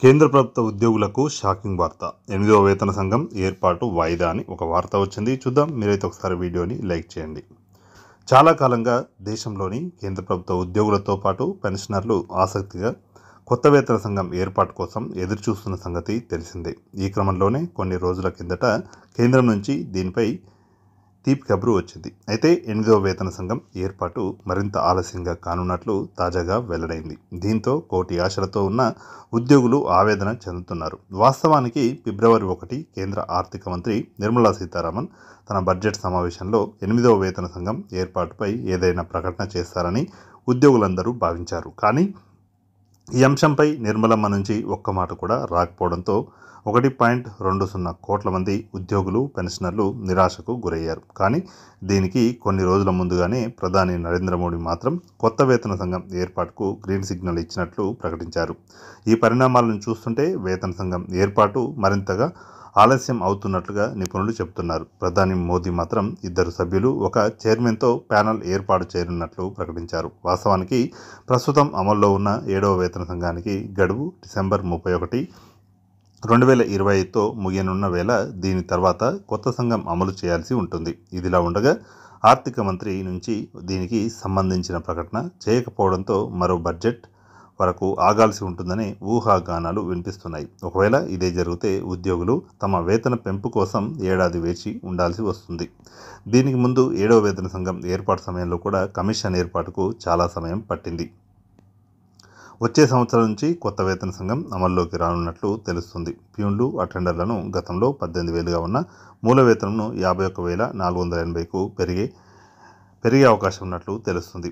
కేంద్ర ప్రభుత్వ ఉద్యోగులకు షాకింగ్ వార్త. 8వ వేతన సంఘం ఏర్పాటు వాయిదా అని ఒక వార్త వచ్చింది. చూద్దాం. మీరైతే ఒకసారి వీడియోని లైక్ చేయండి. చాలా కాలంగా దేశంలోని కేంద్ర ప్రభుత్వ ఉద్యోగులతో పాటు పెన్షనర్లు ఆసక్తిగా కొత్త వేతన సంఘం ఏర్పాటు కోసం ఎదురుచూస్తున్న సంగతి తెలిసిందే. ఈ క్రమంలోనే కొన్ని రోజుల కిందట కేంద్రం నుంచి దీనిపై తీపి కబురు వచ్చింది. అయితే 8వ వేతన సంఘం ఏర్పాటు మరింత ఆలస్యంగా కానున్నట్లు తాజాగా వెల్లడైంది. దీంతో కోటి ఆశలతో ఉన్న ఉద్యోగులు ఆవేదన చెందుతున్నారు. వాస్తవానికి ఫిబ్రవరి 1 కేంద్ర ఆర్థిక మంత్రి నిర్మలా సీతారామన్ తన బడ్జెట్ సమావేశంలో 8వ వేతన సంఘం ఏర్పాటుపై ఏదైనా ప్రకటన చేస్తారని ఉద్యోగులందరూ భావించారు. కానీ ఈ అంశంపై నిర్మలమ్మ నుంచి ఒక్క మాట కూడా రాకపోవడంతో 1.20 కోట్ల మంది ఉద్యోగులు, పెన్షనర్లు నిరాశకు గురయ్యారు. కానీ దీనికి కొన్ని రోజుల ముందుగానే ప్రధాని నరేంద్ర మోడీ మాత్రం కొత్త వేతన సంఘం ఏర్పాటుకు గ్రీన్ సిగ్నల్ ఇచ్చినట్లు ప్రకటించారు. ఈ పరిణామాలను చూస్తుంటే వేతన సంఘం ఏర్పాటు మరింతగా ఆలస్యం అవుతున్నట్లుగా నిపుణులు చెబుతున్నారు. ప్రధాని మోదీ మాత్రం 2 సభ్యులు, ఒక చైర్మన్తో ప్యానెల్ ఏర్పాటు చేయనున్నట్లు ప్రకటించారు. వాస్తవానికి ప్రస్తుతం అమల్లో ఉన్న 7వ వేతన సంఘానికి గడువు డిసెంబర్ 31, 2025తో ముగియనున్న వేళ దీని తర్వాత కొత్త సంఘం అమలు చేయాల్సి ఉంటుంది. ఇదిలా ఉండగా ఆర్థిక మంత్రి నుంచి దీనికి సంబంధించిన ప్రకటన చేయకపోవడంతో మరో బడ్జెట్ వరకు ఆగాల్సి ఉంటుందని ఊహాగానాలు వినిపిస్తున్నాయి. ఒకవేళ ఇదే జరిగితే ఉద్యోగులు తమ వేతన పెంపు కోసం ఏడాది వేచి ఉండాల్సి వస్తుంది. దీనికి ముందు 7వ వేతన సంఘం ఏర్పాటు సమయంలో కూడా కమిషన్ ఏర్పాటుకు చాలా సమయం పట్టింది. వచ్చే సంవత్సరం నుంచి కొత్త వేతన సంఘం అమల్లోకి రానున్నట్లు తెలుస్తుంది. ప్యూన్లు, అటెండర్లను గతంలో 18,000గా ఉన్న మూల వేతనంను 51,480కు పెరిగే అవకాశం ఉన్నట్లు తెలుస్తుంది.